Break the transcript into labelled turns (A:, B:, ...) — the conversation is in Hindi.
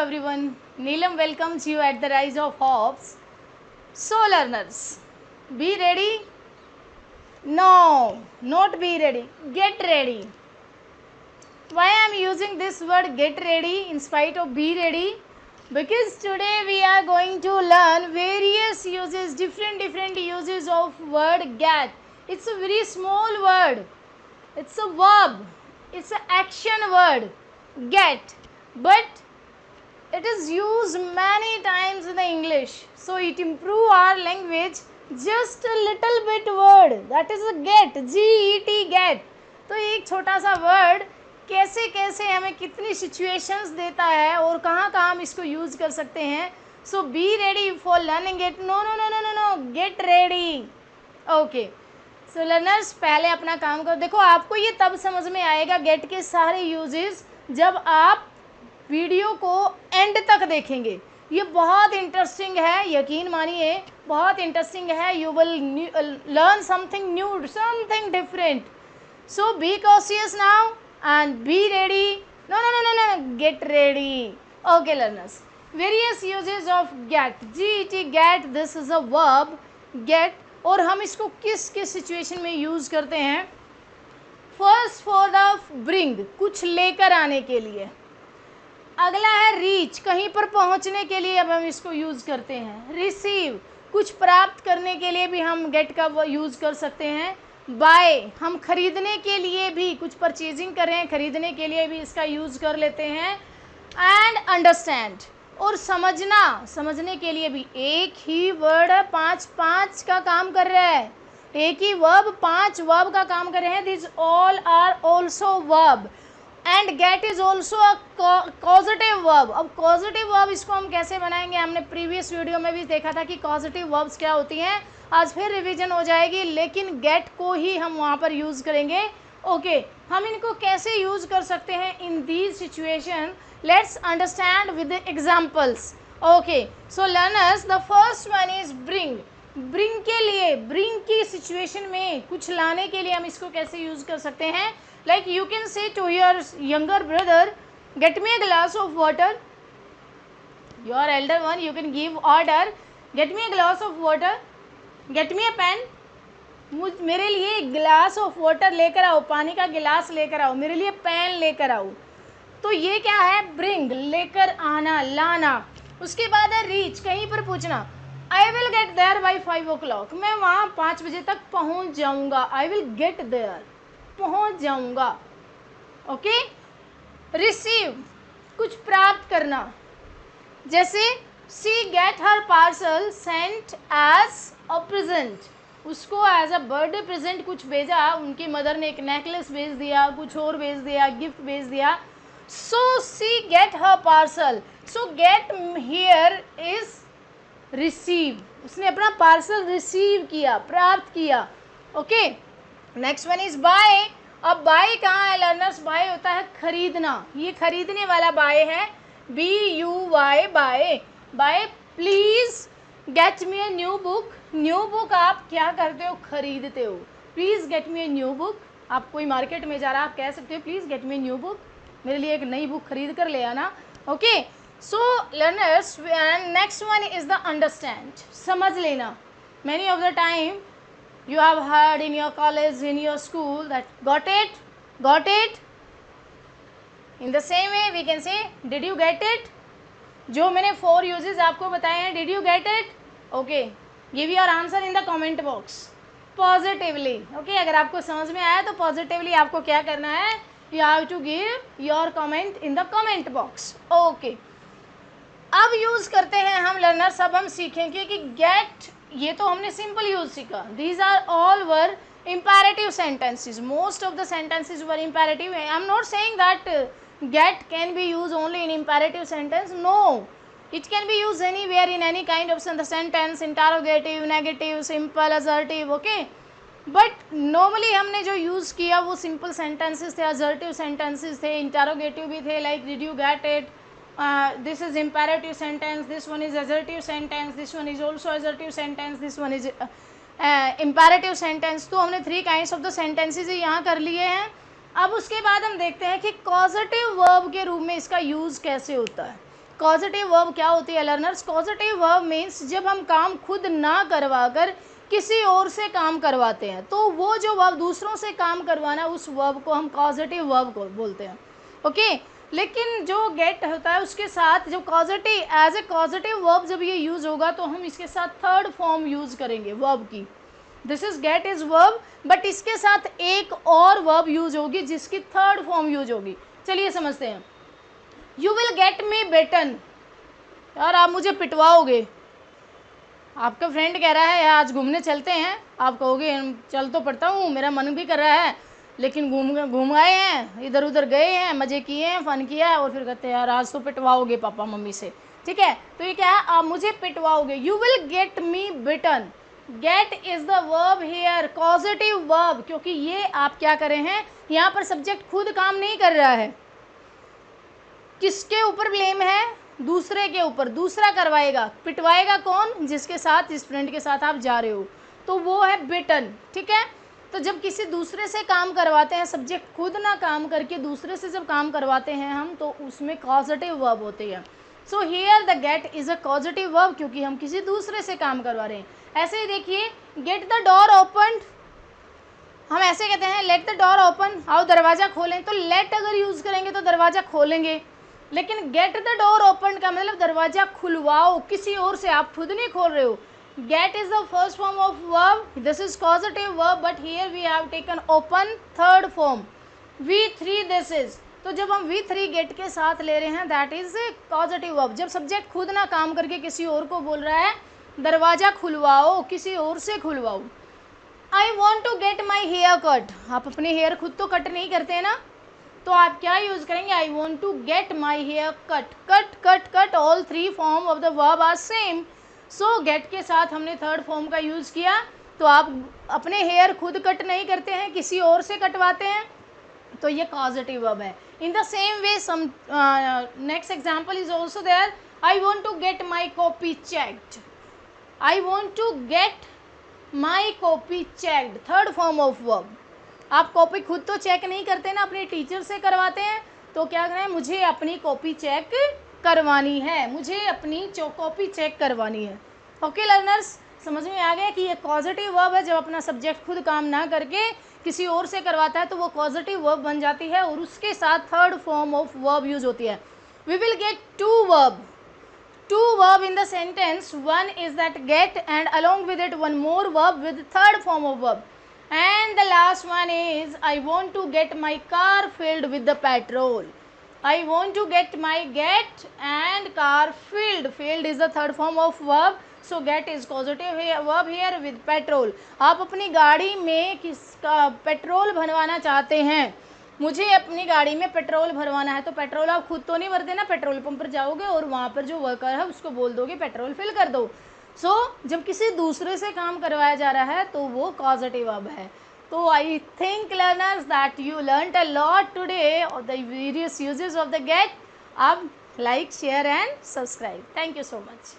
A: everyone. Neelam welcomes you at the Rise of Hopes. So learners, be ready? No, not be ready. Get ready. Why I am using this word get ready in spite of be ready? Because today we are going to learn various uses, different uses of word get. It's a very small word. It's a verb. It's an action word. Get. But it is used many times in the English. So it improve our language just a little bit word. That is a get. G-E-T get. तो एक छोटा सा वर्ड कैसे कैसे हमें कितनी सिचुएशंस देता है और कहाँ कहाँ हम इसको यूज़ कर सकते हैं. So be ready for learning it. No get ready. Okay so learners, पहले अपना काम करो. देखो आपको ये तब समझ में आएगा गेट के सारे यूजेस जब आप वीडियो को एंड तक देखेंगे. ये बहुत इंटरेस्टिंग है, यकीन मानिए बहुत इंटरेस्टिंग है. You will learn something new, something different. So be cautious now and be ready. No get ready. Okay learners, various uses of get. G get, this is a verb get. और हम इसको किस किस सिचुएशन में यूज़ करते हैं. फर्स्ट फॉर द ब्रिंग, कुछ लेकर आने के लिए. अगला है रीच, कहीं पर पहुंचने के लिए अब हम इसको यूज़ करते हैं. रिसीव, कुछ प्राप्त करने के लिए भी हम गेट का यूज़ कर सकते हैं. बाय, हम खरीदने के लिए भी, कुछ परचेजिंग कर रहे हैं, खरीदने के लिए भी इसका यूज़ कर लेते हैं. एंड अंडरस्टैंड, और समझना, समझने के लिए भी. एक ही वर्ड है, पांच का काम कर रहा है. एक ही वर्ब 5 वर्ब का काम कर रहे हैं. This all are also verb. And get is also a causative verb. अब कॉजेटिव वर्ब इसको हम कैसे बनाएंगे, हमने प्रीवियस वीडियो में भी देखा था कि कॉजेटिव वर्ब्स क्या होती हैं. आज फिर रिवीजन हो जाएगी, लेकिन गेट को ही हम वहाँ पर यूज़ करेंगे. ओके, हम इनको कैसे यूज़ कर सकते हैं in these situation. Let's understand with examples. Okay so learners, the first one is bring. Bring के लिए, ब्रिंग की सिचुएशन में कुछ लाने के लिए हम इसको कैसे यूज़ कर सकते हैं. Like you can say to your younger brother, get me a glass of water. Your elder one, you can give order, get me a glass of water, get me a pen. मेरे लिए एक ग्लास ऑफ वाटर लेकर आओ, पानी का गिलास लेकर आओ, मेरे लिए पेन लेकर आओ. तो ये क्या है, ब्रिंग, लेकर आना, लाना. उसके बाद है रीच, कहीं पर पूछना. I will get there by 5 o'clock. मैं वहाँ 5 बजे तक पहुँच जाऊँगा. आई विल गेट देयर, पहुंच जाऊंगा. ओके. रिसीव, कुछ प्राप्त करना. जैसे she get her parcel sent as a present. उसको एज अ बर्थडे प्रेजेंट कुछ भेजा, उनकी मदर ने एक नेकलेस भेज दिया, कुछ और भेज दिया, गिफ्ट भेज दिया. So she get her parcel. So get here is receive. उसने अपना पार्सल रिसीव किया, प्राप्त किया. Okay. Next one is buy. अब बाय कहाँ है लर्नर्स, बाय होता है खरीदना. ये खरीदने वाला बाय है, BUY buy. Buy please get me a new book. New book आप क्या करते हो, खरीदते हो. Please get me a new book. आप कोई मार्केट में जा रहा है, आप कह सकते हो please get me a new book, मेरे लिए एक नई बुक खरीद कर ले आना. Okay so learners, next one is the understand, समझ लेना. Many of the time you have heard in your college, in your school that got it. In the same way we can say did you get it. जो मैंने 4 uses आपको बताए हैं, did you get it. Okay, give your answer in the comment box positively. Okay, अगर आपको समझ में आया तो positively आपको क्या करना है, you have to give your comment in the comment box. Okay, अब यूज़ करते हैं हम लर्नर्स. अब हम सीखेंगे कि गेट, ये तो हमने सिंपल यूज सीखा. These are all were imperative sentences. Most of the sentences were imperative. I am not saying that get can be use only in imperative sentence. No, it can be use anywhere in any kind of sentence. Interrogative, negative, simple, assertive. Okay, but normally हमने जो यूज़ किया वो सिंपल सेंटेंसेज थे, असर्टिव सेंटेंसेज थे, इंटरोगेटिव भी थे. Like did you get it. This is imperative sentence, this one is assertive sentence, this one is also assertive sentence, this one is imperative sentence. तो हमने 3 kinds of the sentences यहाँ कर लिए हैं. अब उसके बाद हम देखते हैं कि causative verb के रूप में इसका यूज़ कैसे होता है. कॉजेटिव वर्ब क्या होती है लर्नर्स? कॉजेटिव वर्ब मीन्स जब हम काम खुद ना करवा कर किसी और से काम करवाते हैं, तो वो जो वर्ब दूसरों से काम करवाना, उस वर्ब को हम कॉजेटिव वर्ब को बोलते हैं। ओके, लेकिन जो गेट होता है उसके साथ जो causative, as a causative verb जब ये यूज़ होगा तो हम इसके साथ थर्ड फॉर्म यूज़ करेंगे वर्ब की। This is get is verb, but इसके साथ एक और वर्ब यूज होगी जिसकी थर्ड फॉर्म यूज होगी। चलिए समझते हैं। You will get me beaten, यार आप मुझे पिटवाओगे। आपका फ्रेंड कह रहा है आज घूमने चलते हैं, आप कहोगे चल तो पड़ता हूँ, मेरा मन भी कर रहा है, लेकिन घूम आए हैं, इधर उधर गए हैं, मज़े किए हैं, फ़न किया है, और फिर कहते हैं यार आज तो पिटवाओगे पापा मम्मी से। ठीक है, तो ये क्या है, आप मुझे पिटवाओगे। You will get me beaten, get is the verb here, causative verb, क्योंकि ये आप क्या कर रहे हैं, यहाँ पर सब्जेक्ट खुद काम नहीं कर रहा है। किसके ऊपर ब्लेम है? दूसरे के ऊपर। दूसरा करवाएगा, पिटवाएगा कौन? जिसके साथ, जिस फ्रेंड के साथ आप जा रहे हो, तो वो है बिटन। ठीक है, तो जब किसी दूसरे से काम करवाते हैं, सब्जेक्ट खुद ना काम करके दूसरे से जब काम करवाते हैं हम, तो उसमें कॉजेटिव वर्ब होती है। So here the get is a causative verb, क्योंकि हम किसी दूसरे से काम करवा रहे हैं। ऐसे ही देखिए, गेट द डोर ओपन, हम ऐसे कहते हैं लेट द डोर ओपन, आओ दरवाज़ा खोलें, तो लेट अगर यूज़ करेंगे तो दरवाज़ा खोलेंगे, लेकिन गेट द डोर ओपन का मतलब दरवाज़ा खुलवाओ किसी और से, आप खुद नहीं खोल रहे हो। Get is the first form of verb. This is causative verb, but here we have taken open third form. V3 this is. तो जब हम V3 get के साथ ले रहे हैं, that is a causative verb. जब सब्जेक्ट खुद ना काम करके किसी और को बोल रहा है दरवाज़ा खुलवाओ, किसी और से खुलवाओ। I want to get my hair cut. आप अपने हेयर खुद तो कट नहीं करते हैं ना, तो आप क्या यूज़ करेंगे? I want to get my hair cut. Cut, cut, cut. All three form of the verb are same. So gate के साथ हमने थर्ड फॉर्म का यूज़ किया। तो आप अपने हेयर खुद कट नहीं करते हैं, किसी और से कटवाते हैं, तो ये कॉजेटिव वर्ब है। In the same way some next example is also there. I want to get my copy checked, I want to get my copy checked, third form of verb. आप कॉपी खुद तो चेक नहीं करते ना, अपने टीचर से करवाते हैं, तो क्या करें, मुझे अपनी कॉपी चेक करवानी है, मुझे अपनी कॉपी चेक करवानी है। ओके लर्नर्स, समझ में आ गया कि ये कॉजेटिव वर्ब है। जब अपना सब्जेक्ट खुद काम ना करके किसी और से करवाता है तो वो कॉजेटिव वर्ब बन जाती है, और उसके साथ third form of verb use होती है। We will get two verb in the sentence. One is that get, and along with it one more verb with third form of verb, and the last one is I want to get my car filled with the petrol. I want to get my get and car filled. Filled is the third form of verb. So get is causative verb here with petrol. आप अपनी गाड़ी में किसका पेट्रोल भरवाना चाहते हैं, मुझे अपनी गाड़ी में पेट्रोल भरवाना है, तो पेट्रोल आप खुद तो नहीं भरते ना, पेट्रोल पंप पर जाओगे और वहाँ पर जो वर्कर है उसको बोल दोगे पेट्रोल फिल कर दो। सो जब किसी दूसरे से काम करवाया जा रहा है तो वो causative verb है। So I think learners that you learnt a lot today of the various uses of the get. Ab like, share and subscribe. Thank you so much.